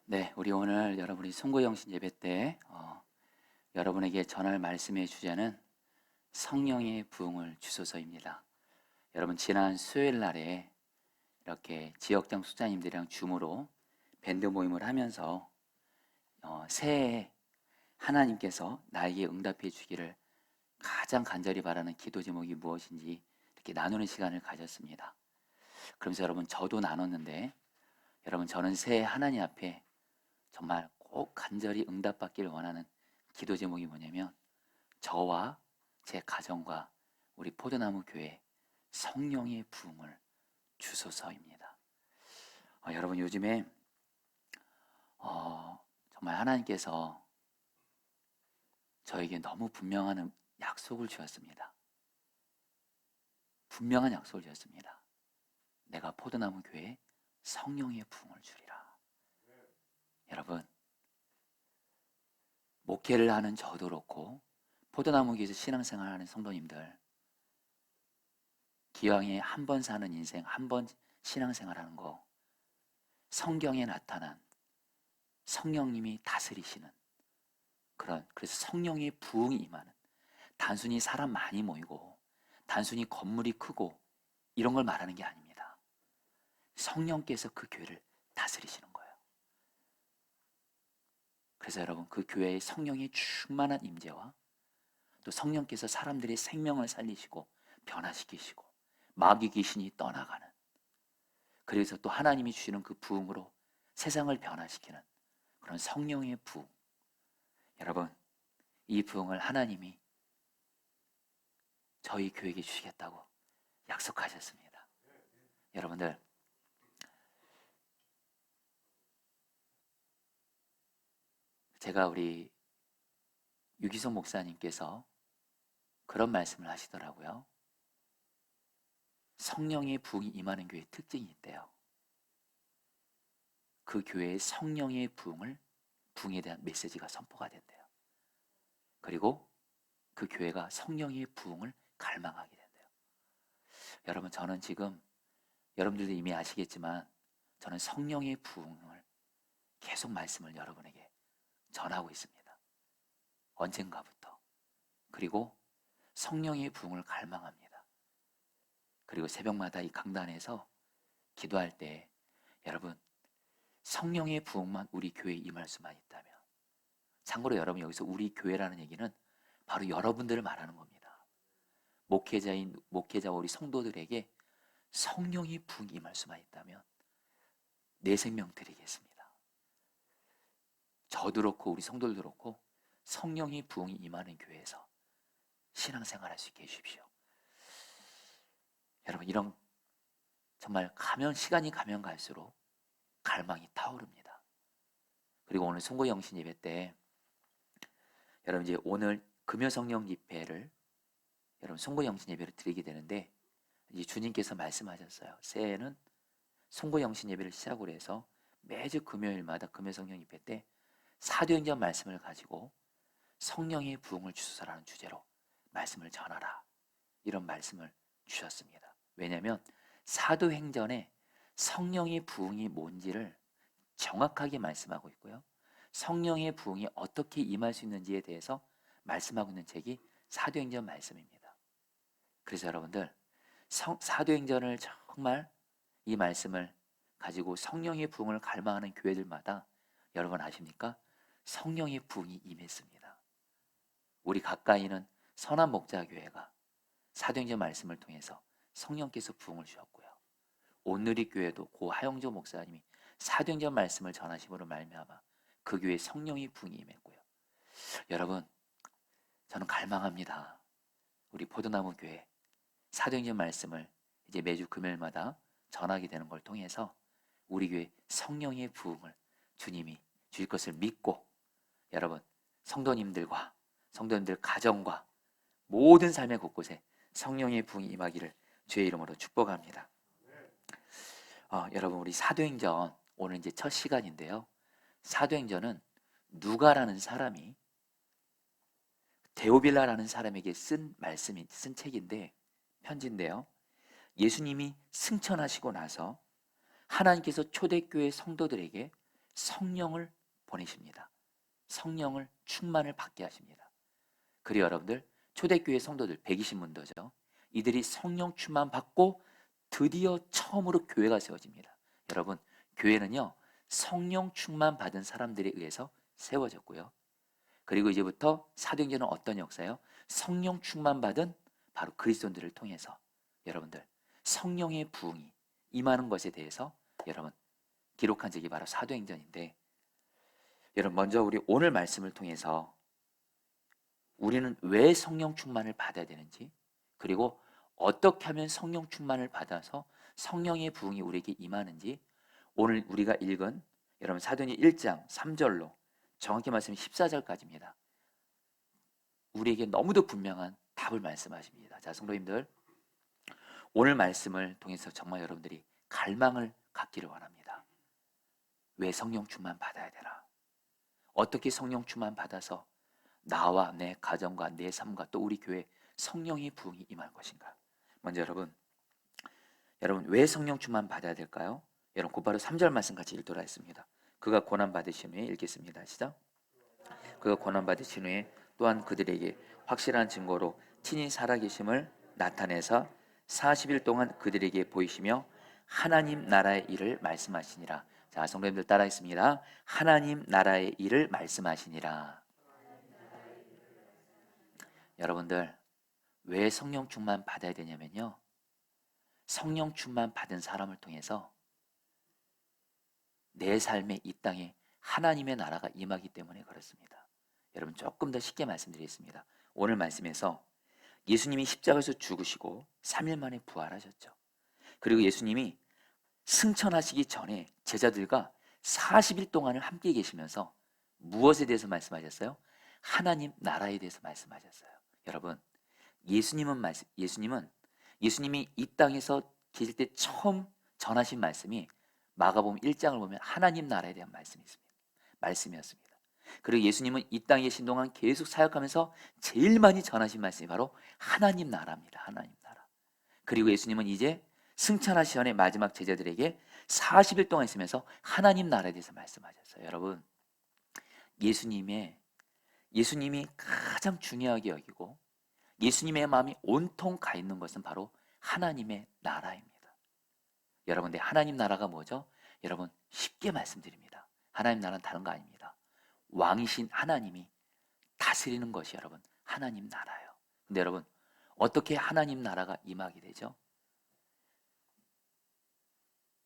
네, 우리 오늘 여러분이 송구영신 예배 때 여러분에게 전할 말씀의 주제는 성령의 부흥을 주소서입니다. 여러분 지난 수요일 날에 이렇게 지역장 숙자님들이랑 줌으로 밴드 모임을 하면서 새해에 하나님께서 나에게 응답해 주기를 가장 간절히 바라는 기도 제목이 무엇인지 이렇게 나누는 시간을 가졌습니다. 그러면서 여러분 저도 나눴는데 여러분 저는 새해 하나님 앞에 정말 꼭 간절히 응답받기를 원하는 기도 제목이 뭐냐면 저와 제 가정과 우리 포도나무 교회 성령의 부흥을 주소서입니다. 여러분 요즘에 정말 하나님께서 저에게 너무 분명한 약속을 주었습니다. 분명한 약속을 주었습니다. 내가 포도나무 교회에 성령의 부흥을 주리라. 여러분 목회를 하는 저도 그렇고 포도나무 교회에서 신앙생활하는 성도님들 기왕에 한 번 사는 인생 한 번 신앙생활하는 거 성경에 나타난 성령님이 다스리시는 그래서 성령의 부흥이 임하는 단순히 사람 많이 모이고 단순히 건물이 크고 이런 걸 말하는 게 아닙니다. 성령께서 그 교회를 다스리시는 거예요. 그래서 여러분 그 교회의 성령의 충만한 임재와 또 성령께서 사람들의 생명을 살리시고 변화시키시고 마귀 귀신이 떠나가는 그래서 또 하나님이 주시는 그 부흥으로 세상을 변화시키는 그런 성령의 부흥. 여러분 이 부흥을 하나님이 저희 교회에게 주시겠다고 약속하셨습니다. 여러분들 제가 우리 유기성 목사님께서 그런 말씀을 하시더라고요. 성령의 부흥이 임하는 교회의 특징이 있대요. 그 교회의 성령의 부흥에 대한 메시지가 선포가 된대요. 그리고 그 교회가 성령의 부흥을 갈망하게 된대요. 여러분 저는 지금 여러분들도 이미 아시겠지만 저는 성령의 부흥을 계속 말씀을 여러분에게 전하고 있습니다. 언젠가부터. 그리고 성령의 부흥을 갈망합니다. 그리고 새벽마다 이 강단에서 기도할 때 여러분 성령의 부흥만 우리 교회에 임할 수만 있다면 참고로 여러분 여기서 우리 교회라는 얘기는 바로 여러분들을 말하는 겁니다. 목회자와 우리 성도들에게 성령의 부흥이 임할 수만 있다면 내 생명 드리겠습니다. 저도 그렇고 우리 성도들도 그렇고 성령의 부흥이 임하는 교회에서 신앙생활할 수 있게 해주십시오. 여러분 이런 정말 시간이 가면 갈수록 갈망이 타오릅니다. 그리고 오늘 송구영신 예배 때 여러분 이제 오늘 금요성령 집회를 여러분 송구영신 예배를 드리게 되는데 이제 주님께서 말씀하셨어요. 새해에는 송구영신 예배를 시작으로 해서 매주 금요일마다 금요성령 집회 때 사도행전 말씀을 가지고 성령의 부흥을 주소서라는 주제로 말씀을 전하라 이런 말씀을 주셨습니다. 왜냐하면 사도행전에 성령의 부흥이 뭔지를 정확하게 말씀하고 있고요. 성령의 부흥이 어떻게 임할 수 있는지에 대해서 말씀하고 있는 책이 사도행전 말씀입니다. 그래서 여러분들 사도행전을 정말 이 말씀을 가지고 성령의 부흥을 갈망하는 교회들마다 여러분 아십니까? 성령의 부흥이 임했습니다. 우리 가까이는 선한 목자교회가 사도행전 말씀을 통해서 성령께서 부흥을 주셨고요. 온누리 교회도 고 하영조 목사님이 사도행전 말씀을 전하심으로 말미암아 그 교회에 성령의 부흥이 임했고요. 여러분 저는 갈망합니다. 우리 포도나무 교회 사도행전 말씀을 이제 매주 금요일마다 전하게 되는 걸 통해서 우리 교회 성령의 부흥을 주님이 주실 것을 믿고 여러분 성도님들 가정과 모든 삶의 곳곳에 성령의 부흥이 임하기를 주의 이름으로 축복합니다. 여러분 우리 사도행전 오늘 이제 첫 시간인데요. 사도행전은 누가라는 사람이 데오빌라라는 사람에게 쓴 책인데 편지인데요. 예수님이 승천하시고 나서 하나님께서 초대교회 성도들에게 성령을 보내십니다. 성령을 충만을 받게 하십니다. 그리고 여러분들 초대교회 성도들 120문도죠. 이들이 성령 충만 받고 드디어 처음으로 교회가 세워집니다. 여러분, 교회는요 성령 충만 받은 사람들에 의해서 세워졌고요. 그리고 이제부터 사도행전은 어떤 역사예요? 성령 충만 받은 바로 그리스도인들을 통해서 여러분들 성령의 부흥이 임하는 것에 대해서 여러분 기록한 적이 바로 사도행전인데, 여러분 먼저 우리 오늘 말씀을 통해서 우리는 왜 성령 충만을 받아야 되는지, 그리고 어떻게 하면 성령 충만을 받아서 성령의 부흥이 우리에게 임하는지, 오늘 우리가 읽은 여러분 사도행전 1장 3절로 정확히 말씀은 14절까지입니다. 우리에게 너무도 분명한 답을 말씀하십니다. 자, 성도님들, 오늘 말씀을 통해서 정말 여러분들이 갈망을 갖기를 원합니다. 왜 성령 충만 받아야 되나? 어떻게 성령 충만 받아서 나와 내 가정과 내 삶과 또 우리 교회 성령의 부흥이 임할 것인가? 먼저 여러분 왜 성령 충만 받아야 될까요? 여러분 곧바로 3절 말씀 같이 읽도록 하겠습니다. 그가 고난 받으신 후에 읽겠습니다. 시작. 그가 고난 받으신 후에 또한 그들에게 확실한 증거로 친히 살아계심을 나타내서 40일 동안 그들에게 보이시며 하나님 나라의 일을 말씀하시니라. 자, 성도님들 따라하겠습니다. 하나님 나라의 일을 말씀하시니라. 여러분들 왜 성령 충만 받아야 되냐면요, 성령 충만 받은 사람을 통해서 내 삶의 이 땅에 하나님의 나라가 임하기 때문에 그렇습니다. 여러분 조금 더 쉽게 말씀드리겠습니다. 오늘 말씀에서 예수님이 십자가에서 죽으시고 3일 만에 부활하셨죠. 그리고 예수님이 승천하시기 전에 제자들과 40일 동안을 함께 계시면서 무엇에 대해서 말씀하셨어요? 하나님 나라에 대해서 말씀하셨어요. 여러분, 예수님이 이 땅에서 계실 때 처음 전하신 말씀이 마가복음 1장을 보면 하나님 나라에 대한 말씀이었습니다. 그리고 예수님은 이 땅에 계신 동안 계속 사역하면서 제일 많이 전하신 말씀이 바로 하나님 나라입니다. 하나님 나라. 그리고 예수님은 이제 승천하시 전에 마지막 제자들에게 40일 동안 있으면서 하나님 나라에 대해서 말씀하셨어요. 여러분, 예수님이 가장 중요하게 여기고 예수님의 마음이 온통 가 있는 것은 바로 하나님의 나라입니다. 여러분, 근데 하나님 나라가 뭐죠? 여러분, 쉽게 말씀드립니다. 하나님 나라는 다른 거 아닙니다. 왕이신 하나님이 다스리는 것이 여러분 하나님 나라예요. 근데 여러분, 어떻게 하나님 나라가 임하게 되죠?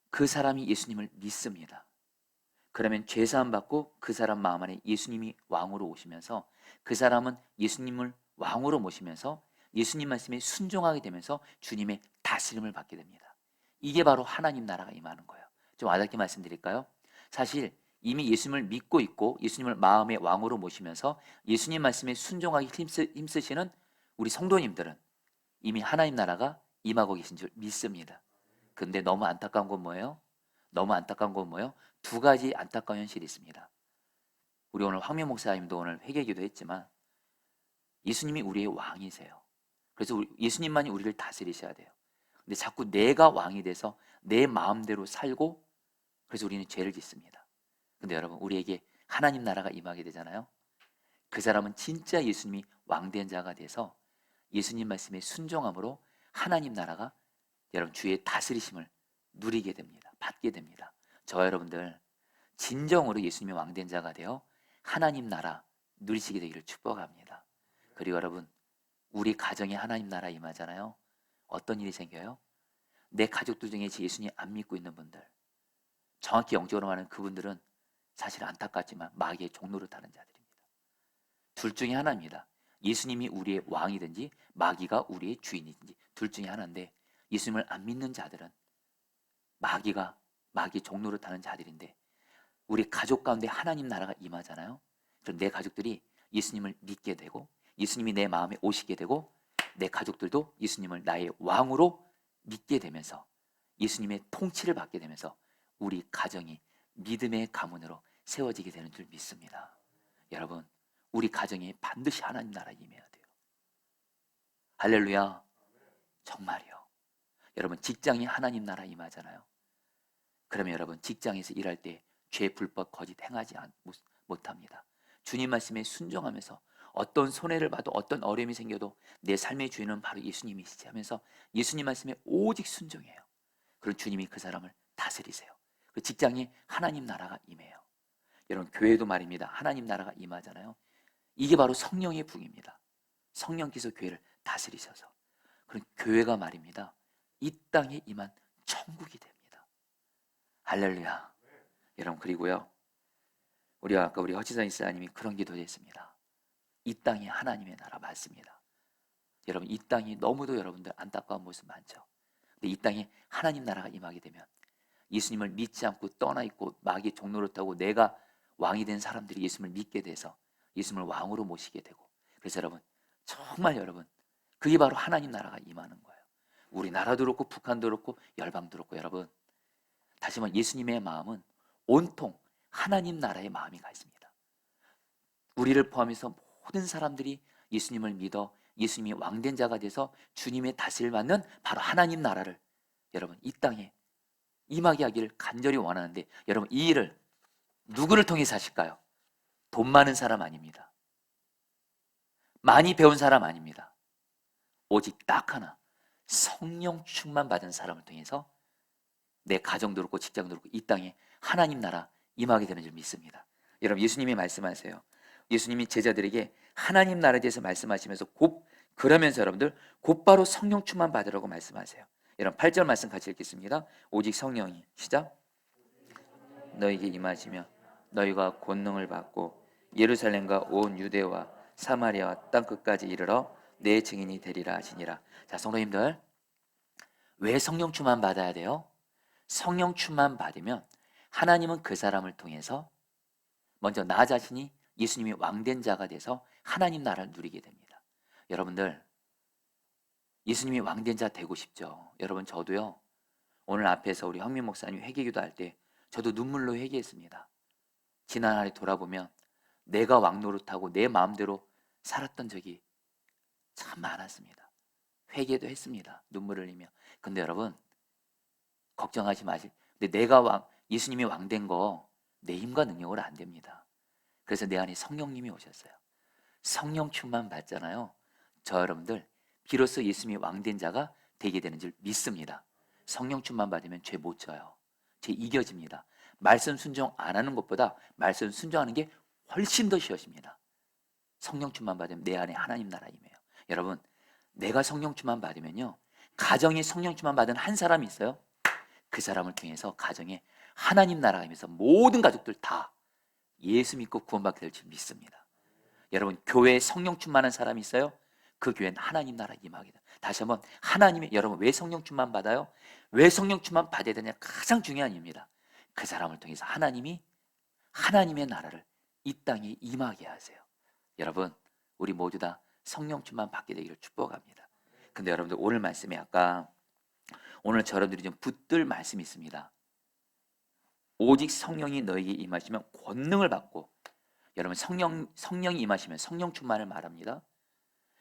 그 사람이 예수님을 믿습니다. 그러면 죄사함 받고 그 사람 마음 안에 예수님이 왕으로 오시면서 그 사람은 예수님을 왕으로 모시면서 예수님 말씀에 순종하게 되면서 주님의 다스림을 받게 됩니다. 이게 바로 하나님 나라가 임하는 거예요. 좀 와닿게 말씀드릴까요? 사실 이미 예수님을 믿고 있고 예수님을 마음의 왕으로 모시면서 예수님 말씀에 순종하기 힘쓰시는 우리 성도님들은 이미 하나님 나라가 임하고 계신 줄 믿습니다. 근데 너무 안타까운 건 뭐예요? 두 가지 안타까운 현실이 있습니다. 우리 오늘 황명 목사님도 오늘 회개기도 했지만 예수님이 우리의 왕이세요. 그래서 예수님만이 우리를 다스리셔야 돼요. 근데 자꾸 내가 왕이 돼서 내 마음대로 살고 그래서 우리는 죄를 짓습니다. 근데 여러분, 우리에게 하나님 나라가 임하게 되잖아요. 그 사람은 진짜 예수님이 왕된 자가 돼서 예수님 말씀에 순종함으로 하나님 나라가 여러분 주의 다스리심을 누리게 됩니다. 받게 됩니다. 저와 여러분들 진정으로 예수님이 왕된 자가 되어 하나님 나라 누리시게 되기를 축복합니다. 그리고 여러분, 우리 가정에 하나님 나라 임하잖아요. 어떤 일이 생겨요? 내 가족들 중에 예수님 안 믿고 있는 분들, 정확히 영적으로 말하는 그분들은 사실 안타깝지만 마귀의 종노릇 하는 자들입니다. 둘 중에 하나입니다. 예수님이 우리의 왕이든지 마귀가 우리의 주인이든지 둘 중에 하나인데, 예수님을 안 믿는 자들은 마귀의 종노릇 하는 자들인데, 우리 가족 가운데 하나님 나라가 임하잖아요. 그럼 내 가족들이 예수님을 믿게 되고 예수님이 내 마음에 오시게 되고 내 가족들도 예수님을 나의 왕으로 믿게 되면서 예수님의 통치를 받게 되면서 우리 가정이 믿음의 가문으로 세워지게 되는 줄 믿습니다. 여러분, 우리 가정에 반드시 하나님 나라 임해야 돼요. 할렐루야. 정말이요. 여러분, 직장이 하나님 나라 임하잖아요. 그러면 여러분, 직장에서 일할 때 죄 불법 거짓 행하지 못합니다. 주님 말씀에 순종하면서 어떤 손해를 봐도 어떤 어려움이 생겨도 내 삶의 주인은 바로 예수님이시지 하면서 예수님 말씀에 오직 순종해요. 그런 주님이 그 사람을 다스리세요. 그 직장에 하나님 나라가 임해요. 여러분 교회도 말입니다. 하나님 나라가 임하잖아요. 이게 바로 성령의 북입니다. 성령께서 교회를 다스리셔서 그런 교회가 말입니다. 이 땅에 임한 천국이 됩니다. 할렐루야. 여러분 그리고요. 아까 우리 허지선 이사님이 그런 기도했습니다. 이 땅이 하나님의 나라 맞습니다. 여러분 이 땅이 너무도 여러분들 안타까운 모습 많죠. 근데 이 땅에 하나님 나라가 임하게 되면 예수님을 믿지 않고 떠나 있고 마귀의 종로를 타고 내가 왕이 된 사람들이 예수님을 믿게 돼서 예수님을 왕으로 모시게 되고 그래서 여러분 정말 여러분 그게 바로 하나님 나라가 임하는 거예요. 우리나라도 그렇고 북한도 그렇고 열방도 그렇고 여러분 다시 한번 예수님의 마음은 온통 하나님 나라의 마음이 가 있습니다. 우리를 포함해서 모든 사람들이 예수님을 믿어 예수님이 왕된 자가 돼서 주님의 다스림을 받는 바로 하나님 나라를 여러분 이 땅에 임하게 하기를 간절히 원하는데 여러분 이 일을 누구를 통해서 하실까요? 돈 많은 사람 아닙니다. 많이 배운 사람 아닙니다. 오직 딱 하나 성령 충만 받은 사람을 통해서 내 가정도 그렇고 직장도 그렇고 이 땅에 하나님 나라 임하게 되는 줄 믿습니다. 여러분 예수님이 말씀하세요. 예수님이 제자들에게 하나님 나라에 대해서 말씀하시면서 그러면서 여러분들 곧바로 성령 충만 받으라고 말씀하세요. 여러분 8절 말씀 같이 읽겠습니다. 오직 성령이 시작 너에게 임하시며 너희가 권능을 받고 예루살렘과 온 유대와 사마리아와 땅끝까지 이르러 내 증인이 되리라 하시니라. 자 성도님들 왜 성령 충만 받아야 돼요? 성령 충만 받으면 하나님은 그 사람을 통해서 먼저 나 자신이 예수님이 왕된 자가 돼서 하나님 나라를 누리게 됩니다. 여러분들 예수님이 왕된 자 되고 싶죠? 여러분 저도요. 오늘 앞에서 우리 황민 목사님 회개기도 할 때 저도 눈물로 회개했습니다. 지난 한해 돌아보면 내가 왕 노릇하고 내 마음대로 살았던 적이 참 많았습니다. 회개도 했습니다. 눈물을 흘리며. 근데 여러분 걱정하지 마시. 근데 예수님이 왕된 거 내 힘과 능력으로 안 됩니다. 그래서 내 안에 성령님이 오셨어요. 성령 충만 받잖아요. 저 여러분들 비로소 예수님이 왕된 자가 되게 되는 줄 믿습니다. 성령 충만 받으면 죄 못 져요. 죄 이겨집니다. 말씀 순종 안 하는 것보다 말씀 순종하는 게 훨씬 더 쉬워집니다. 성령 충만 받으면 내 안에 하나님 나라 임해요. 여러분 내가 성령 충만 받으면요 가정에 성령 충만 받은 한 사람이 있어요. 그 사람을 통해서 가정에 하나님 나라가 임해서 모든 가족들 다 예수 믿고 구원받게 될 줄 믿습니다. 여러분 교회에 성령 충만한 사람이 있어요? 그 교회는 하나님 나라 임하게 돼요. 다시 한번 여러분 왜 성령 충만 받아요? 왜 성령 충만 받아야 되냐? 가장 중요한 이유입니다. 그 사람을 통해서 하나님이 하나님의 나라를 이 땅에 임하게 하세요. 여러분 우리 모두 다 성령 충만 받게 되기를 축복합니다. 근데 여러분들 오늘 말씀에 아까 오늘 여러분들이 좀 붙들 말씀이 있습니다. 오직 성령이 너에게 임하시면 권능을 받고 여러분 성령이 임하시면 성령 충만을 말합니다.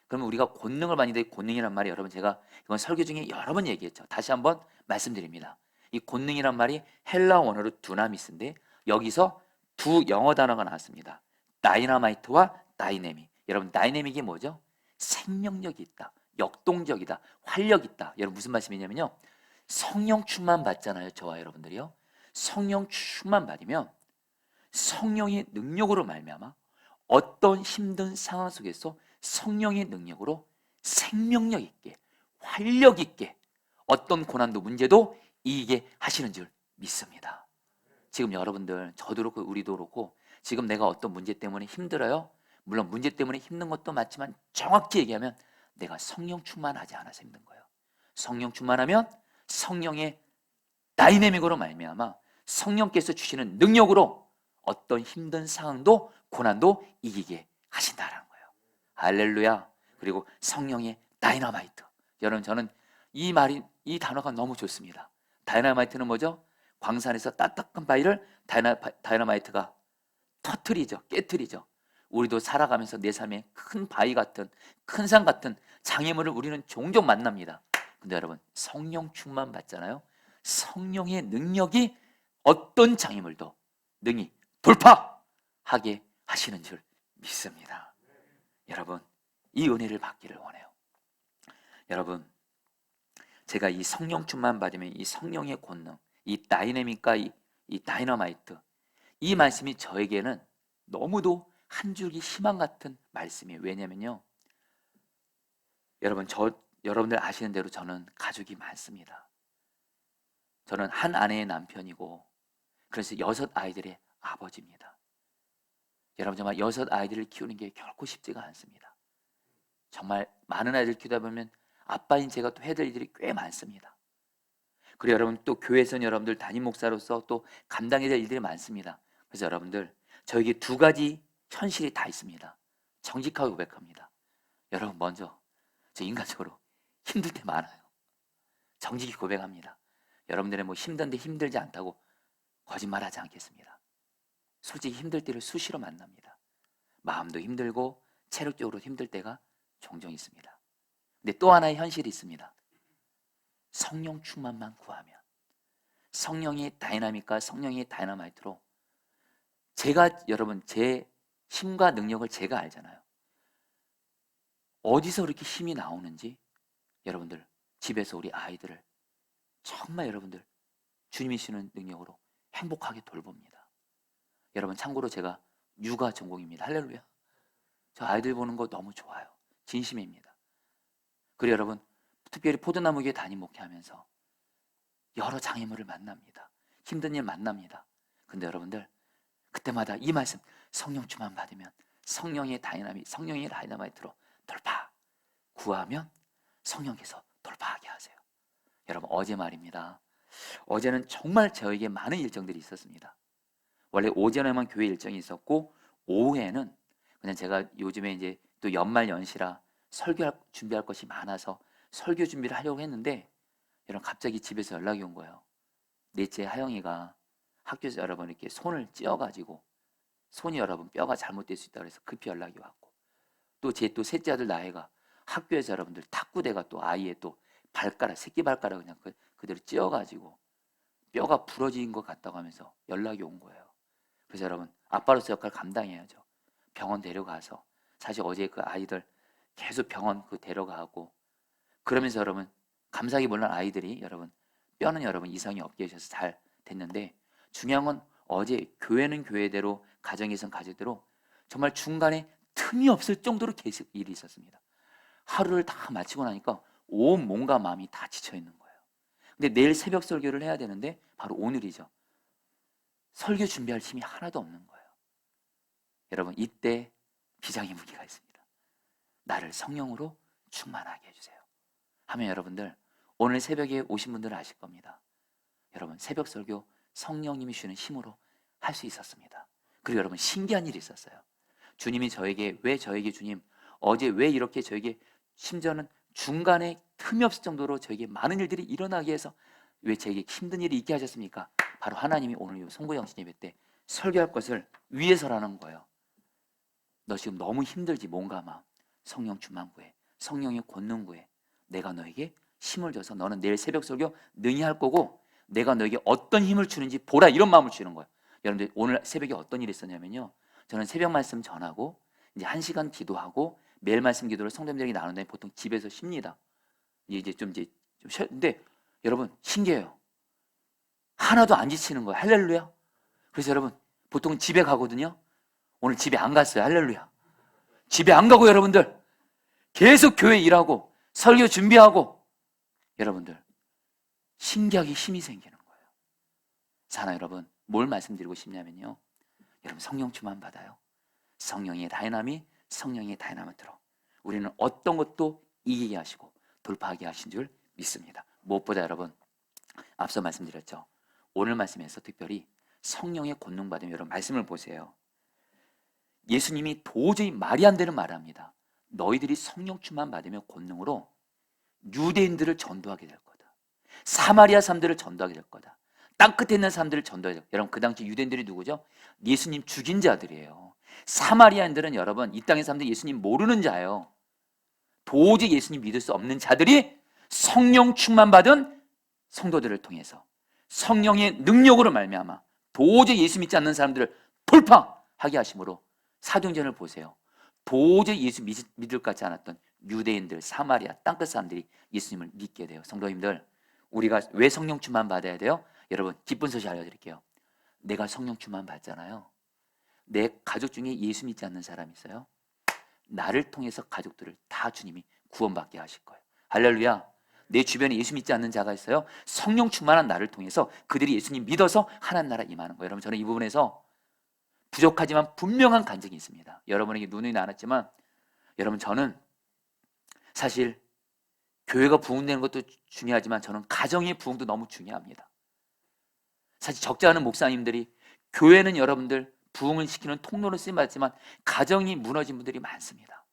그러면 우리가 권능을 받는데 권능이란 말이 여러분 제가 이건 설교 중에 여러 번 얘기했죠. 다시 한번 말씀드립니다. 이 권능이란 말이 헬라 원어로 두나미스인데 여기서 두 영어 단어가 나왔습니다. 다이너마이트와 다이내믹. 여러분 다이내믹이 뭐죠? 생명력이 있다. 역동적이다. 활력 있다. 여러분 무슨 말씀이냐면요. 성령 충만 받잖아요. 저와 여러분들이요. 성령 충만 받으면 성령의 능력으로 말미암아 어떤 힘든 상황 속에서 성령의 능력으로 생명력 있게 활력 있게 어떤 고난도 문제도 이기게 하시는 줄 믿습니다. 지금 여러분들 저도 그렇고 우리도 그렇고 지금 내가 어떤 문제 때문에 힘들어요. 물론 문제 때문에 힘든 것도 맞지만 정확히 얘기하면 내가 성령 충만하지 않아서 힘든 거예요. 성령 충만하면 성령의 다이내믹으로 말미암아 성령께서 주시는 능력으로 어떤 힘든 상황도 고난도 이기게 하신다라는 거예요. 할렐루야. 그리고 성령의 다이너마이트. 여러분 저는 이 단어가 너무 좋습니다. 다이너마이트는 뭐죠? 광산에서 딱딱한 바위를 다이너마이트가 터트리죠. 깨트리죠. 우리도 살아가면서 내 삶에 큰 바위 같은 큰 산 같은 장애물을 우리는 종종 만납니다. 근데 여러분 성령 충만 받잖아요. 성령의 능력이 어떤 장애물도 능히 돌파하게 하시는 줄 믿습니다. 여러분, 이 은혜를 받기를 원해요. 여러분, 제가 이 성령 충만 받으면 이 성령의 권능, 이 다이내믹과 이 다이너마이트, 이 말씀이 저에게는 너무도 한 줄기 희망 같은 말씀이에요. 왜냐면요, 여러분들 아시는 대로 저는 가족이 많습니다. 저는 한 아내의 남편이고, 그래서 6아이들의 아버지입니다. 여러분, 정말 6아이들을 키우는 게 결코 쉽지가 않습니다. 정말 많은 아이들 키우다 보면 아빠인 제가 또 해야 될 일들이 꽤 많습니다. 그리고 여러분, 또 교회에서는 여러분들 담임 목사로서 또 감당해야 될 일들이 많습니다. 그래서 여러분들, 저에게 2가지 현실이 다 있습니다. 정직하게 고백합니다. 여러분, 먼저 저 인간적으로 힘들 때 많아요. 정직히 고백합니다. 여러분들의 뭐 힘든데 힘들지 않다고 거짓말하지 않겠습니다. 솔직히 힘들 때를 수시로 만납니다. 마음도 힘들고 체력적으로 힘들 때가 종종 있습니다. 근데 또 하나의 현실이 있습니다. 성령 충만만 구하면, 성령의 다이나믹과 성령의 다이너마이트로 여러분, 제 힘과 능력을 제가 알잖아요. 어디서 그렇게 힘이 나오는지 여러분들, 집에서 우리 아이들을 정말 여러분들 주님이 주시는 능력으로 행복하게 돌봅니다. 여러분, 참고로 제가 육아 전공입니다. 할렐루야. 저 아이들 보는 거 너무 좋아요. 진심입니다. 그리고 여러분, 특별히 포도나무교회 담임 목회하면서 여러 장애물을 만납니다. 힘든 일 만납니다. 근데 여러분들, 그때마다 이 말씀, 성령 충만 받으면 성령의 다이나마이트로 돌파, 구하면 성령께서 돌파하게 하세요. 여러분, 어제 말입니다. 어제는 정말 저에게 많은 일정들이 있었습니다. 원래 오전에만 교회 일정이 있었고, 오후에는 그냥 제가 요즘에 이제 또 연말 연시라 준비할 것이 많아서 설교 준비를 하려고 했는데, 여러분, 갑자기 집에서 연락이 온 거예요. 넷째 하영이가 학교에서 여러분 이렇게 손을 찧어가지고 손이 여러분 뼈가 잘못될 수 있다고 해서 급히 연락이 왔고, 또 제 셋째 아들 나혜가 학교에서 여러분들 탁구대가 또 아이의 또 새끼 발가락 그냥 그대로 찧어가지고 뼈가 부러진 것 같다고 하면서 연락이 온 거예요. 그래서 여러분, 아빠로서 역할을 감당해야죠. 병원 데려가서, 사실 어제 그 아이들 계속 병원 데려가고, 그러면서 여러분, 감사하게 물론 아이들이 여러분 뼈는 여러분 이상이 없게 해주셔서 잘 됐는데, 중요한 건 어제 교회는 교회대로, 가정에선 가정대로 정말 중간에 틈이 없을 정도로 계속 일이 있었습니다. 하루를 다 마치고 나니까 온 몸과 마음이 다 지쳐 있는 거예요. 근데 내일 새벽 설교를 해야 되는데 바로 오늘이죠. 설교 준비할 힘이 하나도 없는 거예요. 여러분, 이때 비장의 무기가 있습니다. 나를 성령으로 충만하게 해주세요 하면, 여러분들 오늘 새벽에 오신 분들은 아실 겁니다. 여러분, 새벽 설교 성령님이 주는 힘으로 할 수 있었습니다. 그리고 여러분, 신기한 일이 있었어요. 주님이 저에게 주님 어제 왜 이렇게 저에게, 심지어는 중간에 틈이 없을 정도로 저에게 많은 일들이 일어나게 해서 왜 저에게 힘든 일이 있게 하셨습니까? 바로 하나님이 오늘 송구영신 예배 때 설교할 것을 위해서라는 거예요. 너 지금 너무 힘들지, 몸과 마음. 성령 충만 구해, 성령의 권능 구해. 내가 너에게 힘을 줘서 너는 내일 새벽 설교 능히 할 거고, 내가 너에게 어떤 힘을 주는지 보라, 이런 마음을 주는 거예요. 여러분들, 오늘 새벽에 어떤 일이 있었냐면요, 저는 새벽 말씀 전하고 이제 1시간 기도하고 매일 말씀 기도를 성도님들에게 나누는데 보통 집에서 쉽니다. 이제 좀 쉬는데 여러분, 신기해요. 하나도 안 지치는 거예요. 할렐루야. 그래서 여러분, 보통 집에 가거든요. 오늘 집에 안 갔어요. 할렐루야. 집에 안 가고 여러분들 계속 교회 일하고 설교 준비하고, 여러분들 신기하게 힘이 생기는 거예요. 사나 여러분, 뭘 말씀드리고 싶냐면요, 여러분, 성령 충만 받아요. 성령의 다이나믹, 성령의 다이나마트로 우리는 어떤 것도 이기게 하시고 돌파하게 하신 줄 믿습니다. 무엇보다 여러분, 앞서 말씀드렸죠. 오늘 말씀에서 특별히 성령의 권능 받으면, 여러분 말씀을 보세요. 예수님이 도저히 말이 안 되는 말을 합니다. 너희들이 성령 충만 받으면 권능으로 유대인들을 전도하게 될 거다. 사마리아 사람들을 전도하게 될 거다. 땅끝에 있는 사람들을 전도하게 될 거다. 여러분, 그 당시 유대인들이 누구죠? 예수님 죽인 자들이에요. 사마리아인들은 여러분, 이 땅의 사람들 예수님 모르는 자예요. 도저히 예수님 믿을 수 없는 자들이 성령 충만 받은 성도들을 통해서 성령의 능력으로 말미암아 도저히 예수 믿지 않는 사람들을 돌파하게 하심으로 사도행전을 보세요. 도저히 예수 믿을 것 같지 않았던 유대인들, 사마리아 땅끝 사람들이 예수님을 믿게 돼요. 성도님들, 우리가 왜 성령 충만 받아야 돼요? 여러분, 기쁜 소식 알려드릴게요. 내가 성령 충만 받잖아요. 내 가족 중에 예수 믿지 않는 사람이 있어요. 나를 통해서 가족들을 다 주님이 구원받게 하실 거예요. 할렐루야. 내 주변에 예수 믿지 않는 자가 있어요. 성령 충만한 나를 통해서 그들이 예수님 믿어서 하나님 나라 임하는 거예요. 여러분, 저는 이 부분에서 부족하지만 분명한 간증이 있습니다. 여러분에게 눈이 나눴지만, 여러분, 저는 사실 교회가 부흥되는 것도 중요하지만 저는 가정의 부흥도 너무 중요합니다. 사실 적지 않은 목사님들이 교회는 여러분들 부흥을 시키는 통로로 쓰임받지만 가정이 무너진 분들이 많습니다.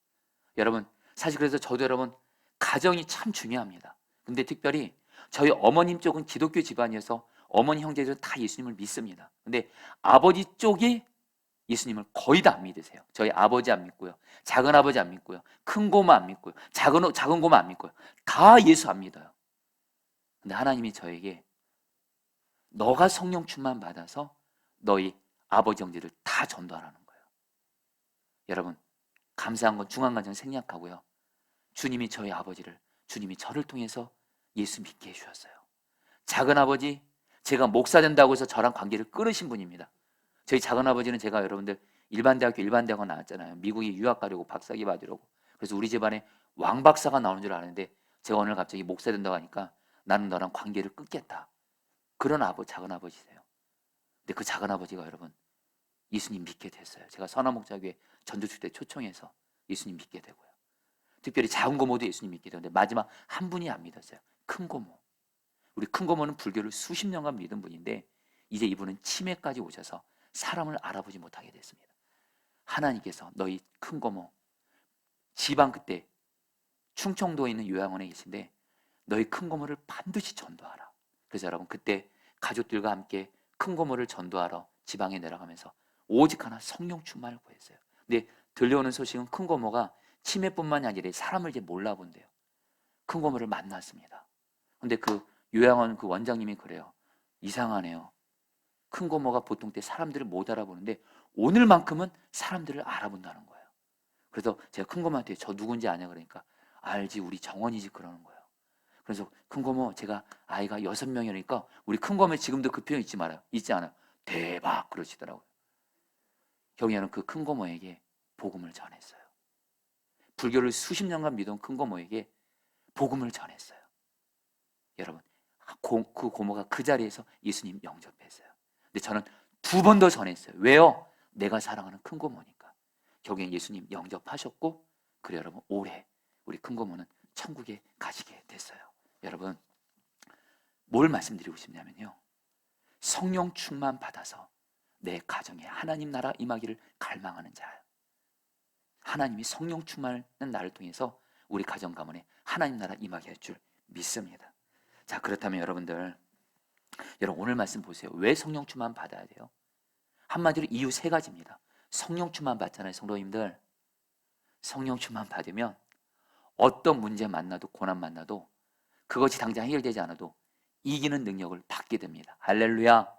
여러분, 사실 그래서 저도 여러분 가정이 참 중요합니다. 근데 특별히 저희 어머님 쪽은 기독교 집안이어서 어머니 형제들은 다 예수님을 믿습니다. 근데 아버지 쪽이 예수님을 거의 다 안 믿으세요. 저희 아버지 안 믿고요, 작은 아버지 안 믿고요, 큰 고모 안 믿고요, 작은 고모 안 믿고요, 다 예수 안 믿어요. 근데 하나님이 저에게 너가 성령 충만 받아서 너희 아버지 형제들 다 전도하라는 거예요. 여러분, 감사한 건 중앙관전 생략하고요, 주님이 저희 아버지를, 주님이 저를 통해서 예수 믿게 해주셨어요. 작은 아버지, 제가 목사 된다고 해서 저랑 관계를 끊으신 분입니다. 저희 작은 아버지는 제가 여러분들 일반대학원 나왔잖아요. 미국에 유학 가려고 박사기 받으려고. 그래서 우리 집안에 왕박사가 나오는 줄 아는데 제가 오늘 갑자기 목사 된다고 하니까 나는 너랑 관계를 끊겠다. 그런 작은 아버지세요. 근데 그 작은 아버지가 여러분 예수님 믿게 됐어요. 제가 선화목자교회 전도출 때 초청해서 예수님 믿게 되고요. 특별히 작은 고모도 예수님 믿게 되는데 마지막 한 분이 안 믿었어요. 큰 고모. 우리 큰 고모는 불교를 수십 년간 믿은 분인데 이제 이분은 치매까지 오셔서 사람을 알아보지 못하게 됐습니다. 하나님께서 너희 큰 고모, 지방 그때 충청도에 있는 요양원에 계신데 너희 큰 고모를 반드시 전도하라. 그래서 여러분 그때 가족들과 함께 큰 고모를 전도하러 지방에 내려가면서 오직 하나 성령 충만을 구했어요. 근데 들려오는 소식은 큰 고모가 치매뿐만이 아니라 사람을 이제 몰라본대요. 큰 고모를 만났습니다. 근데 그 요양원 그 원장님이 그래요. 이상하네요. 큰 고모가 보통 때 사람들을 못 알아보는데 오늘만큼은 사람들을 알아본다는 거예요. 그래서 제가 큰 고모한테 저 누군지 아냐 그러니까 알지, 우리 정원이지 그러는 거예요. 그래서 큰 고모, 제가 아이가 6명이니까 우리 큰 고모에 지금도 그 표현 잊지 않아요. 대박 그러시더라고요. 경희는 그 큰 고모에게 복음을 전했어요. 불교를 수십 년간 믿은 큰 고모에게 복음을 전했어요. 여러분, 그 고모가 그 자리에서 예수님 영접했어요. 근데 저는 2번 더 전했어요. 왜요? 내가 사랑하는 큰 고모니까. 결국엔 예수님 영접하셨고, 그래 여러분 올해 우리 큰 고모는 천국에 가시게 됐어요. 여러분, 뭘 말씀드리고 싶냐면요, 성령 충만 받아서 내 가정에 하나님 나라 임하기를 갈망하는 자예요. 하나님이 성령 충만은 나를 통해서 우리 가정 가문에 하나님 나라 임하게 할 줄 믿습니다. 자, 그렇다면 여러분 오늘 말씀 보세요. 왜 성령 충만 받아야 돼요? 한마디로 이유 3가지입니다. 성령 충만 받잖아요. 성도님들, 성령 충만 받으면 어떤 문제 만나도, 고난 만나도 그것이 당장 해결되지 않아도 이기는 능력을 받게 됩니다. 할렐루야.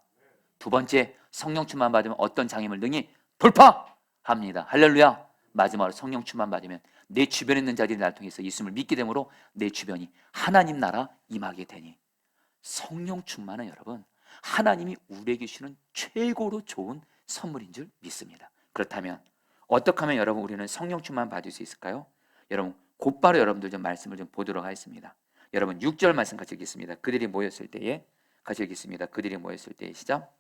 2번째, 성령 충만 받으면 어떤 장애물 능히 돌파합니다. 할렐루야. 마지막으로 성령 충만 받으면 내 주변에 있는 자들이 나를 통해서 예수님을 믿게 되므로 내 주변이 하나님 나라 임하게 되니, 성령 충만은 여러분 하나님이 우리에게 주시는 최고로 좋은 선물인 줄 믿습니다. 그렇다면 어떻게 하면 여러분 우리는 성령 충만 받을 수 있을까요? 여러분 곧바로 여러분들 좀 말씀을 좀 보도록 하겠습니다. 여러분 6절 말씀 같이 읽겠습니다. 그들이 모였을 때에, 같이 읽겠습니다. 그들이 모였을 때에, 시작.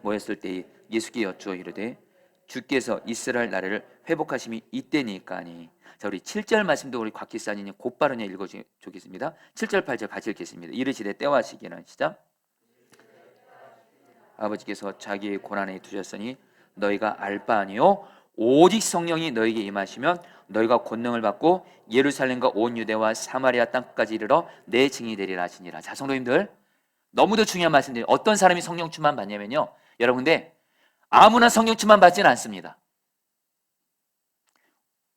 모였을 때에 예수께 여쭈어 이르되 주께서 이스라엘 나라를 회복하심이 이때니까니. 자, 우리 7절 말씀도 우리 곽기사님 곧바로 읽어주겠습니다. 7절 8절 같이 읽겠습니다. 이르시되 때와 시기는, 시작. 아버지께서 자기의 고난에 두셨으니 너희가 알 바 아니요 오직 성령이 너희에게 임하시면 너희가 권능을 받고 예루살렘과 온 유대와 사마리아 땅까지 이르러 내 증인이 되리라 하시니라. 자, 성도님들, 너무도 중요한 말씀인데 어떤 사람이 성령 충만 받냐면요, 여러분, 근데 아무나 성령 충만 받지는 않습니다.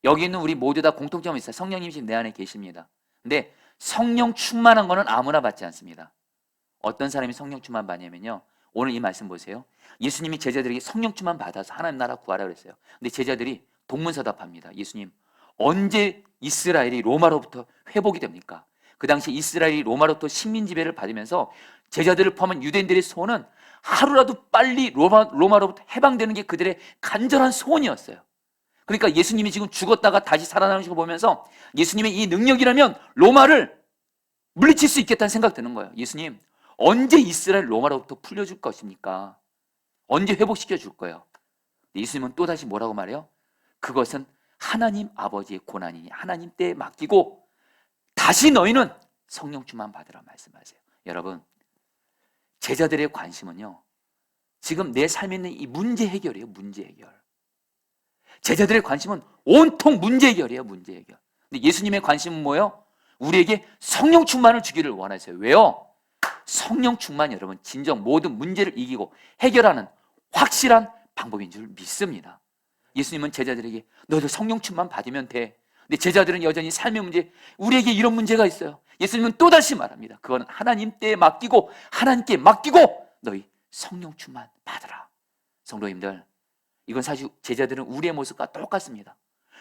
여기 있는 우리 모두 다 공통점이 있어요. 성령님이 지금 내 안에 계십니다. 근데 성령 충만한 거는 아무나 받지 않습니다. 어떤 사람이 성령 충만 받냐면요, 오늘 이 말씀 보세요. 예수님이 제자들에게 성령 충만 받아서 하나님 나라 구하라 그랬어요. 근데 제자들이 동문서답합니다. 예수님, 언제 이스라엘이 로마로부터 회복이 됩니까? 그 당시 이스라엘이 로마로부터 식민 지배를 받으면서 제자들을 포함한 유대인들의 소원은 하루라도 빨리 로마로부터 해방되는 게 그들의 간절한 소원이었어요. 그러니까 예수님이 지금 죽었다가 다시 살아나신 걸 보면서 예수님의 이 능력이라면 로마를 물리칠 수 있겠다는 생각 드는 거예요. 예수님, 언제 이스라엘 로마로부터 풀려줄 것입니까? 언제 회복시켜 줄 거예요? 예수님은 또다시 뭐라고 말해요? 그것은 하나님 아버지의 고난이니 하나님 때에 맡기고 다시 너희는 성령 충만 받으라 말씀하세요. 여러분, 제자들의 관심은요, 지금 내 삶에 있는 이 문제 해결이에요. 문제 해결. 제자들의 관심은 온통 문제 해결이에요. 문제 해결. 근데 예수님의 관심은 뭐예요? 우리에게 성령 충만을 주기를 원하세요. 왜요? 성령 충만, 여러분, 진정 모든 문제를 이기고 해결하는 확실한 방법인 줄 믿습니다. 예수님은 제자들에게 너희들 성령 충만 받으면 돼. 근데 제자들은 여전히 삶의 문제, 우리에게 이런 문제가 있어요. 예수님은 또다시 말합니다. 그건 하나님 때에 맡기고 하나님께 맡기고 너희 성령 충만 받으라. 성도님들, 이건 사실 제자들은 우리의 모습과 똑같습니다.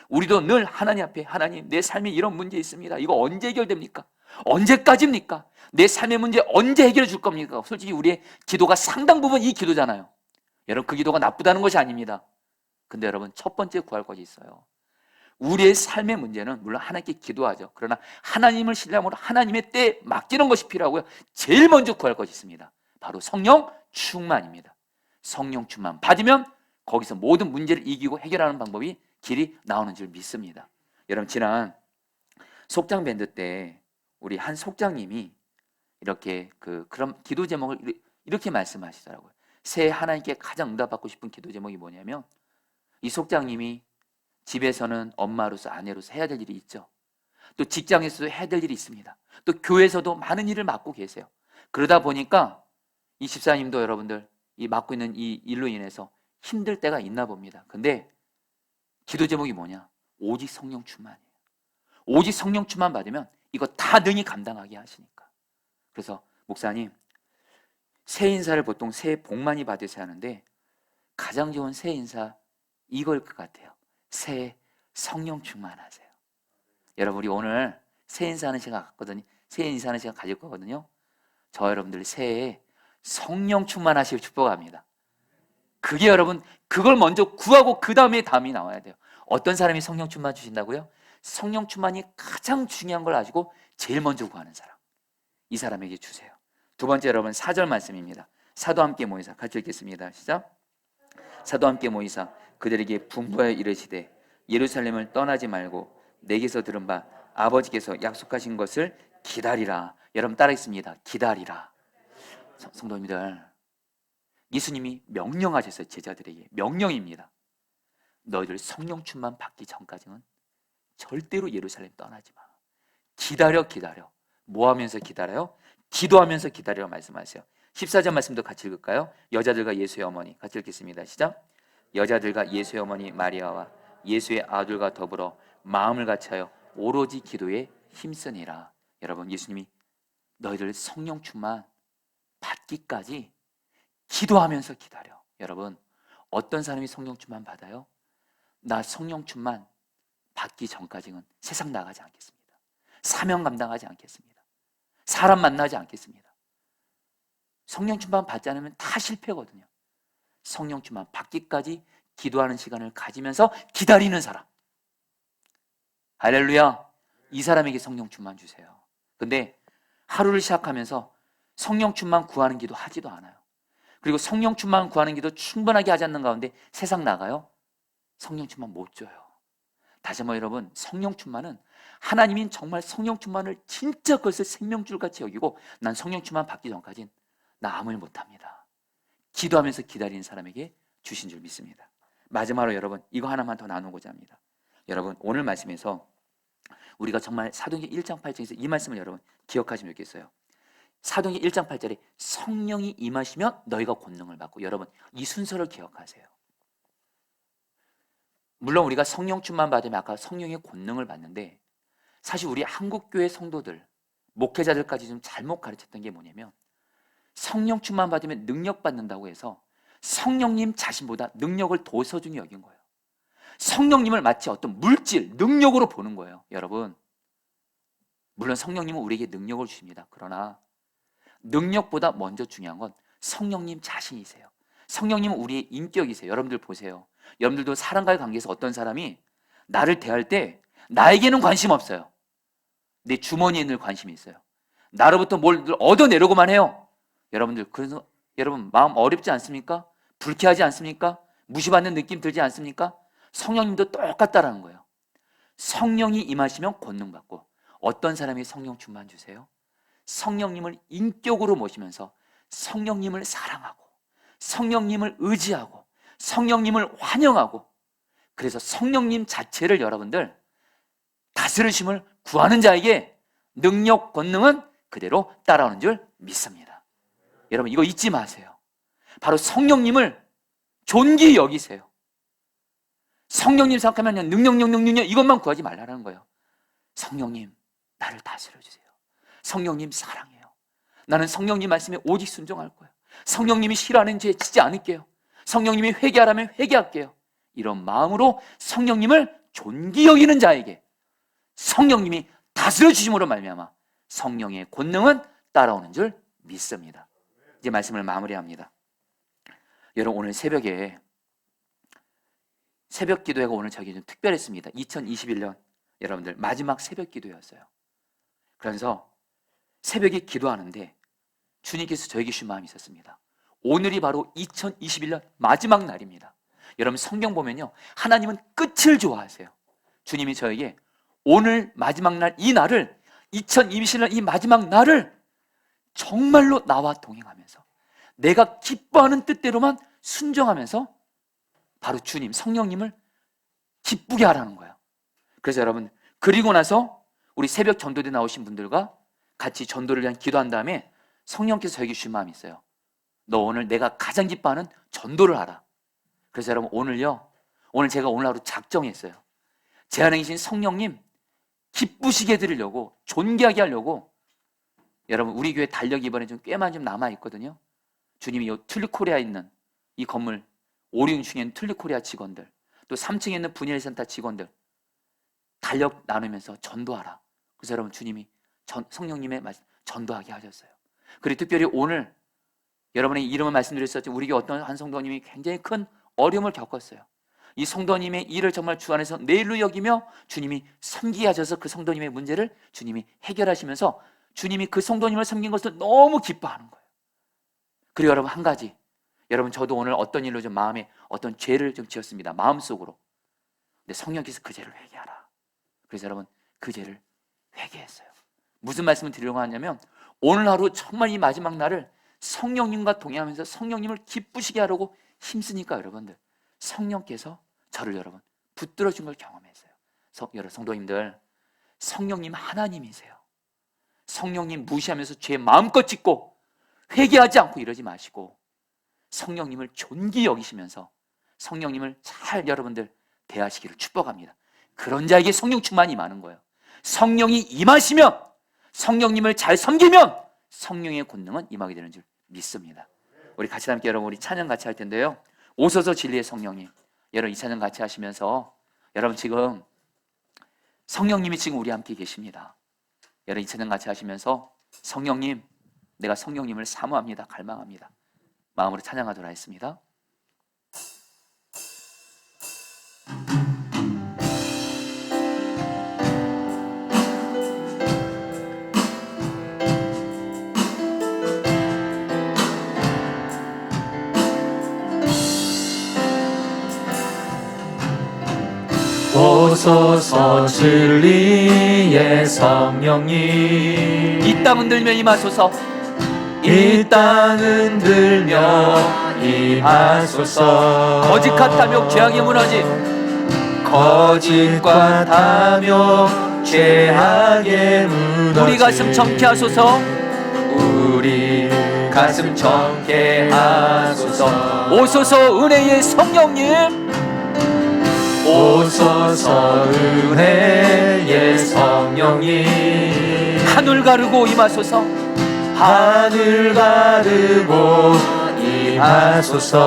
우리도 늘 하나님 앞에, 하나님, 내 삶에 이런 문제 있습니다. 이거 언제 해결됩니까? 언제까지입니까? 내 삶의 문제 언제 해결해 줄 겁니까? 솔직히 우리의 기도가 상당 부분 이 기도잖아요. 여러분, 그 기도가 나쁘다는 것이 아닙니다. 근데 여러분, 첫 번째 구할 것이 있어요. 우리의 삶의 문제는 물론 하나님께 기도하죠. 그러나 하나님을 신뢰함으로 하나님의 때에 맡기는 것이 필요하고요. 제일 먼저 구할 것이 있습니다. 바로 성령 충만입니다. 성령 충만 받으면 거기서 모든 문제를 이기고 해결하는 방법이 길이 나오는 줄 믿습니다. 여러분, 지난 속장 밴드 때 우리 한 속장님이 이렇게 그런 기도 제목을 이렇게 말씀하시더라고요. 새해 하나님께 가장 응답받고 싶은 기도 제목이 뭐냐면, 이 속장님이 집에서는 엄마로서, 아내로서 해야 될 일이 있죠. 또 직장에서도 해야 될 일이 있습니다. 또 교회에서도 많은 일을 맡고 계세요. 그러다 보니까 이 집사님도 여러분들 이 맡고 있는 이 일로 인해서 힘들 때가 있나 봅니다. 근데 기도 제목이 뭐냐? 오직 성령 충만이에요. 오직 성령 충만 받으면 이거 다 능히 감당하게 하시니까. 그래서 목사님, 새해 인사를 보통 새해 복 많이 받으셔야 하는데 가장 좋은 새해 인사 이걸 것 같아요. 새해 성령 충만하세요. 여러분, 우리 오늘 새해 인사하는 시간 갖거든요. 새해 인사하는 시간 가질 거거든요. 저 여러분들 새해에 성령 충만하시길 축복합니다. 그게 여러분, 그걸 먼저 구하고 그 다음에 답이 나와야 돼요. 어떤 사람이 성령 충만 주신다고요? 성령 충만이 가장 중요한 걸 아시고 제일 먼저 구하는 사람, 이 사람에게 주세요. 두 번째, 여러분 4절 말씀입니다. 사도 함께 모이사, 같이 읽겠습니다. 시작. 사도 함께 모이사 그들에게 분부하여 이르시되 예루살렘을 떠나지 말고 내게서 들은 바 아버지께서 약속하신 것을 기다리라. 여러분 따라하겠습니다. 기다리라. 성도님들, 예수님이 명령하셨어요. 제자들에게 명령입니다. 너희들 성령 충만 받기 전까지는 절대로 예루살렘 떠나지 마. 기다려. 뭐 하면서 기다려요? 기도하면서 기다리라고 말씀하세요. 14절 말씀도 같이 읽을까요? 여자들과 예수의 어머니, 같이 읽겠습니다. 시작. 여자들과 예수의 어머니 마리아와 예수의 아들과 더불어 마음을 같이하여 오로지 기도에 힘쓰니라. 여러분, 예수님이 너희들 성령 충만 받기까지 기도하면서 기다려. 여러분, 어떤 사람이 성령 충만 받아요? 나 성령 충만 받기 전까지는 세상 나가지 않겠습니다. 사명 감당하지 않겠습니다. 사람 만나지 않겠습니다. 성령 충만 받지 않으면 다 실패거든요. 성령 충만 받기까지 기도하는 시간을 가지면서 기다리는 사람, 할렐루야, 이 사람에게 성령 충만 주세요. 근데 하루를 시작하면서 성령 충만 구하는 기도 하지도 않아요. 그리고 성령 충만 구하는 기도 충분하게 하지 않는 가운데 세상 나가요? 성령 충만 못 줘요. 다시 한번 여러분, 성령 충만은 하나님이 정말 성령 충만을 진짜 그것을 생명줄같이 여기고 난 성령 충만 받기 전까진 나 아무 일 못합니다. 기도하면서 기다리는 사람에게 주신 줄 믿습니다. 마지막으로 여러분, 이거 하나만 더 나누고자 합니다. 여러분, 오늘 말씀에서 우리가 정말 사도행전 1장 8절에서 이 말씀을 여러분 기억하시면 좋겠어요. 사도행전 1장 8절에 성령이 임하시면 너희가 권능을 받고, 여러분 이 순서를 기억하세요. 물론 우리가 성령 충만 받으면 아까 성령의 권능을 받는데, 사실 우리 한국교회 성도들, 목회자들까지 좀 잘못 가르쳤던 게 뭐냐면 성령 충만 받으면 능력 받는다고 해서 성령님 자신보다 능력을 더 소중히 여긴 거예요. 성령님을 마치 어떤 물질, 능력으로 보는 거예요. 여러분, 물론 성령님은 우리에게 능력을 주십니다. 그러나 능력보다 먼저 중요한 건 성령님 자신이세요. 성령님은 우리의 인격이세요. 여러분들 보세요. 여러분들도 사람과의 관계에서 어떤 사람이 나를 대할 때 나에게는 관심 없어요. 내 주머니에 늘 관심이 있어요. 나로부터 뭘 늘 얻어내려고만 해요. 여러분들, 그래서 여러분 마음 어렵지 않습니까? 불쾌하지 않습니까? 무시받는 느낌 들지 않습니까? 성령님도 똑같다라는 거예요. 성령이 임하시면 권능받고, 어떤 사람이 성령 충만 주세요? 성령님을 인격으로 모시면서 성령님을 사랑하고 성령님을 의지하고 성령님을 환영하고, 그래서 성령님 자체를 여러분들 다스리심을 구하는 자에게 능력, 권능은 그대로 따라오는 줄 믿습니다. 여러분, 이거 잊지 마세요. 바로 성령님을 존귀 여기세요. 성령님 생각하면 능력 이것만 구하지 말라는 거예요. 성령님, 나를 다스려주세요. 성령님 사랑해요. 나는 성령님 말씀에 오직 순종할 거예요. 성령님이 싫어하는 죄 짓지 않을게요. 성령님이 회개하라면 회개할게요. 이런 마음으로 성령님을 존귀 여기는 자에게 성령님이 다스려 주심으로 말미암아 성령의 권능은 따라오는 줄 믿습니다. 이제 말씀을 마무리합니다. 여러분, 오늘 새벽에 새벽 기도회가 오늘 저기 좀 특별했습니다. 2021년 여러분들 마지막 새벽 기도였어요. 그래서 새벽에 기도하는데 주님께서 저에게 주신 마음이 있었습니다. 오늘이 바로 2021년 마지막 날입니다. 여러분, 성경 보면요, 하나님은 끝을 좋아하세요. 주님이 저에게 오늘 마지막 날, 이 날을, 2021년 이 마지막 날을 정말로 나와 동행하면서 내가 기뻐하는 뜻대로만 순종하면서 바로 주님, 성령님을 기쁘게 하라는 거예요. 그래서 여러분, 그리고 나서 우리 새벽 전도대 나오신 분들과 같이 전도를 위한 기도한 다음에 성령께서 저에게 주신 마음이 있어요. 너 오늘 내가 가장 기뻐하는 전도를 하라. 그래서 여러분, 오늘 제가 오늘 하루 작정했어요. 제 안에 계신 성령님 기쁘시게 해드리려고, 존귀하게 하려고. 여러분, 우리 교회 달력이 이번에 좀 꽤만 좀 남아있거든요. 주님이 이 툴리코리아에 있는 이 건물 5, 6층에 있는 툴리코리아 직원들, 또 3층에 있는 분열센터 직원들 달력 나누면서 전도하라. 그래서 여러분, 주님이 성령님의 말씀 전도하게 하셨어요. 그리고 특별히 오늘 여러분의 이름을 말씀드렸었죠. 우리 교회 어떤 한 성도님이 굉장히 큰 어려움을 겪었어요. 이 성도님의 일을 정말 주 안에서 내일로 여기며 주님이 섬기게 하셔서 그 성도님의 문제를 주님이 해결하시면서 주님이 그 성도님을 섬긴 것을 너무 기뻐하는 거예요. 그리고 여러분, 한 가지, 여러분, 저도 오늘 어떤 일로 좀 마음에 어떤 죄를 좀 지었습니다. 마음속으로. 근데 성령께서 그 죄를 회개하라. 그래서 여러분, 그 죄를 회개했어요. 무슨 말씀을 드리려고 하냐면, 오늘 하루 정말 이 마지막 날을 성령님과 동행하면서 성령님을 기쁘시게 하려고 힘쓰니까 여러분들, 성령께서 저를 여러분 붙들어 준 걸 경험했어요. 여러분 성도님들, 성령님 하나님이세요. 성령님 무시하면서 죄 마음껏 짓고 회개하지 않고 이러지 마시고 성령님을 존귀 여기시면서 성령님을 잘 여러분들 대하시기를 축복합니다. 그런 자에게 성령 충만이 임하는 거예요. 성령이 임하시면, 성령님을 잘 섬기면 성령의 권능은 임하게 되는 줄 믿습니다. 우리 같이 함께 여러분, 우리 찬양 같이 할 텐데요. 오소서 진리의 성령님, 여러분 이 찬양 같이 하시면서 여러분 지금 성령님이 지금 우리 함께 계십니다. 여러분 이 찬양 같이 하시면서 성령님, 내가 성령님을 사모합니다, 갈망합니다. 마음으로 찬양하도록 하겠습니다. 오소서 진리의 성령님, 이 땅 흔들며 임하소서. 이 땅 흔들며 임하소서. 거짓 같다며 죄악에 무너진 거짓과 탐욕 죄악에 무너진 우리 가슴 정케 하소서. 우리 가슴 정케 하소서. 오소서 은혜의 성령님, 오소서 은혜의 성령님, 하늘 가르고 임하소서. 하늘 가르고 임하소서.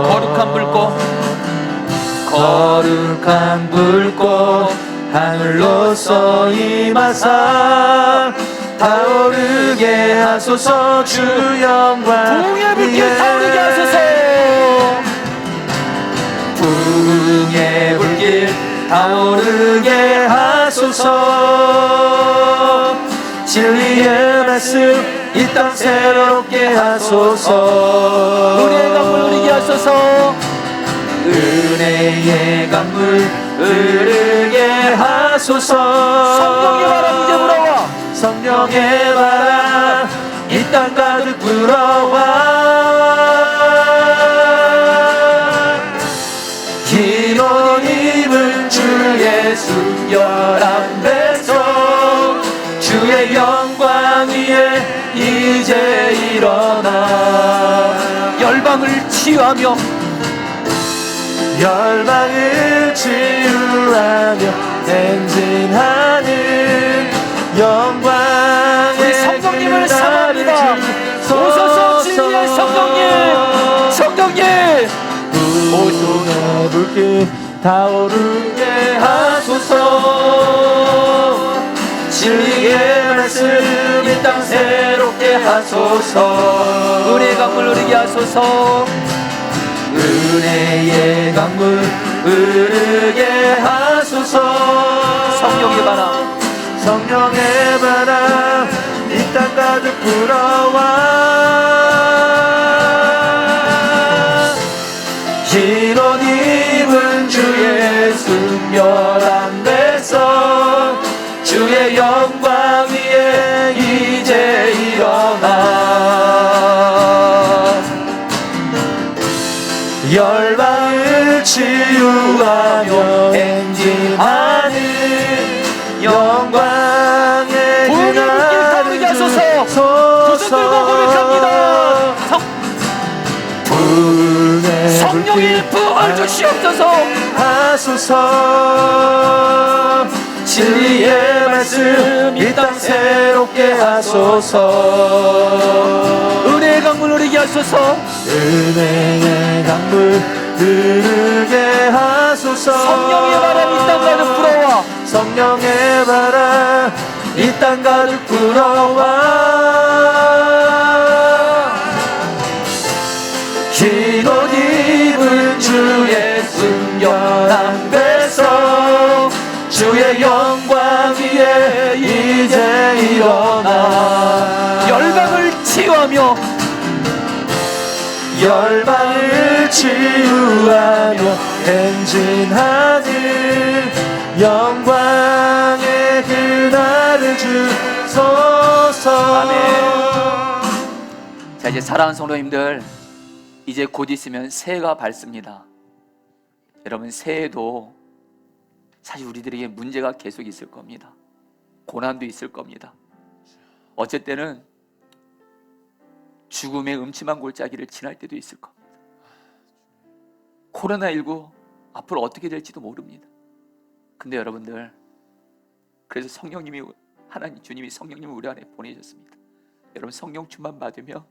거룩한 불꽃, 거룩한 불꽃 하늘로서 임하사 타오르게 하소서. 주 영광 부흥의 불길 위에 타오르게 하소서. 부흥의 불길 타오르게 하소서. 진리의 말씀 이 땅 새롭게 하소서. 은혜의 강물 흐르게 하소서. 은혜의 강물 흐르게 하소서. 성령의 바람 이제 불어와. 성령의 바람 이 땅 가득 불어와. 긴 옷 입은 주 예수 열한 배속 주의 영광 위에 이제 일어나. 열방을 치유하며 열방을 치유하며 행진하는 영광의 우리 성령님을 그날을 사랑합니다. 오소서 진리의 성령님, 성령님 오소서 불길 타오르게 하소서. 진리의 말씀 이 땅 새롭게 하소서. 은혜의 강물 흐르게 하소서. 은혜의 강물 흐르게 하소서. 성령의 바람, 성령의 바람 이 땅 가득 불어와. 흰 옷 입은 주 예수 열한 배석 주의 영광 위에 이제 일어나. 열방을 치유하며 행진하는 영광의 부흥의 불길 타오르게 하소서. 두 손 들고 고백합니다. 성령의 부흥을 주시옵소서. 하소서. 진리의 말씀 이 땅 새롭게 하소서. 은혜의 강물 흐르게 하소서. 은혜의 강물 흐르게 하소서. 성령의 바람 이 땅 가득 불어와. 성령의 바람 이 땅 가득 불어와. 흰 옷 입은 주 예수 열한 배석 주의 영광 위에 이제 일어나. 열방을 치유하며 열방을 치유하며 행진하는 영광의 그날을 주소서. 아멘. 자, 이제 사랑하는 성도님들, 이제 곧 있으면 새해가 밝습니다. 여러분, 새해도 사실 우리들에게 문제가 계속 있을 겁니다. 고난도 있을 겁니다. 어쩔 때는 죽음의 음침한 골짜기를 지날 때도 있을 겁니다. 코로나19 앞으로 어떻게 될지도 모릅니다. 근데 여러분들, 그래서 성령님이, 하나님 주님이 성령님을 우리 안에 보내셨습니다. 여러분, 성령 충만 받으면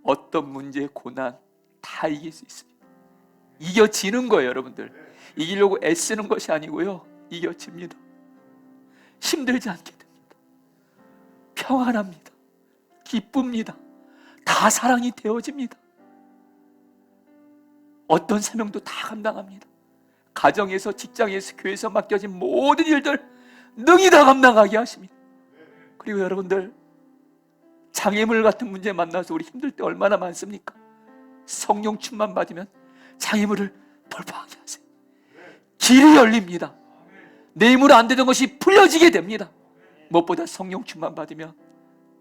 어떤 문제, 고난 다 이길 수 있습니다. 이겨지는 거예요. 여러분들, 이기려고 애쓰는 것이 아니고요, 이겨집니다. 힘들지 않게 됩니다. 평안합니다. 기쁩니다. 다 사랑이 되어집니다. 어떤 사명도 다 감당합니다. 가정에서, 직장에서, 교회에서 맡겨진 모든 일들 능히 다 감당하게 하십니다. 그리고 여러분들, 장애물 같은 문제 만나서 우리 힘들 때 얼마나 많습니까? 성령 충만 받으면 장애물을 돌파하게 하세요. 길이 열립니다. 내 힘으로 안 되던 것이 풀려지게 됩니다. 무엇보다 성령 충만 받으면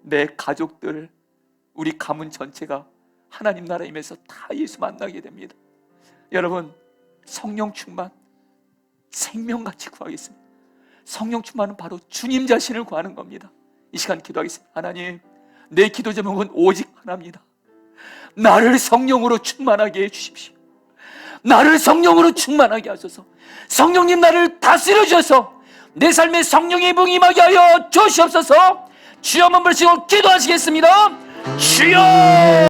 내 가족들, 우리 가문 전체가 하나님 나라 임해서 다 예수 만나게 됩니다. 여러분, 성령 충만 생명같이 구하겠습니다. 성령 충만은 바로 주님 자신을 구하는 겁니다. 이 시간 기도하겠습니다. 하나님, 내 기도 제목은 오직 하나입니다. 나를 성령으로 충만하게 해주십시오. 나를 성령으로 충만하게 하소서. 성령님, 나를 다스려 주셔서 내 삶에 성령의 부흥이 임하게 하여 주시옵소서. 주여 한번 부르시고 기도하시겠습니다. 주여.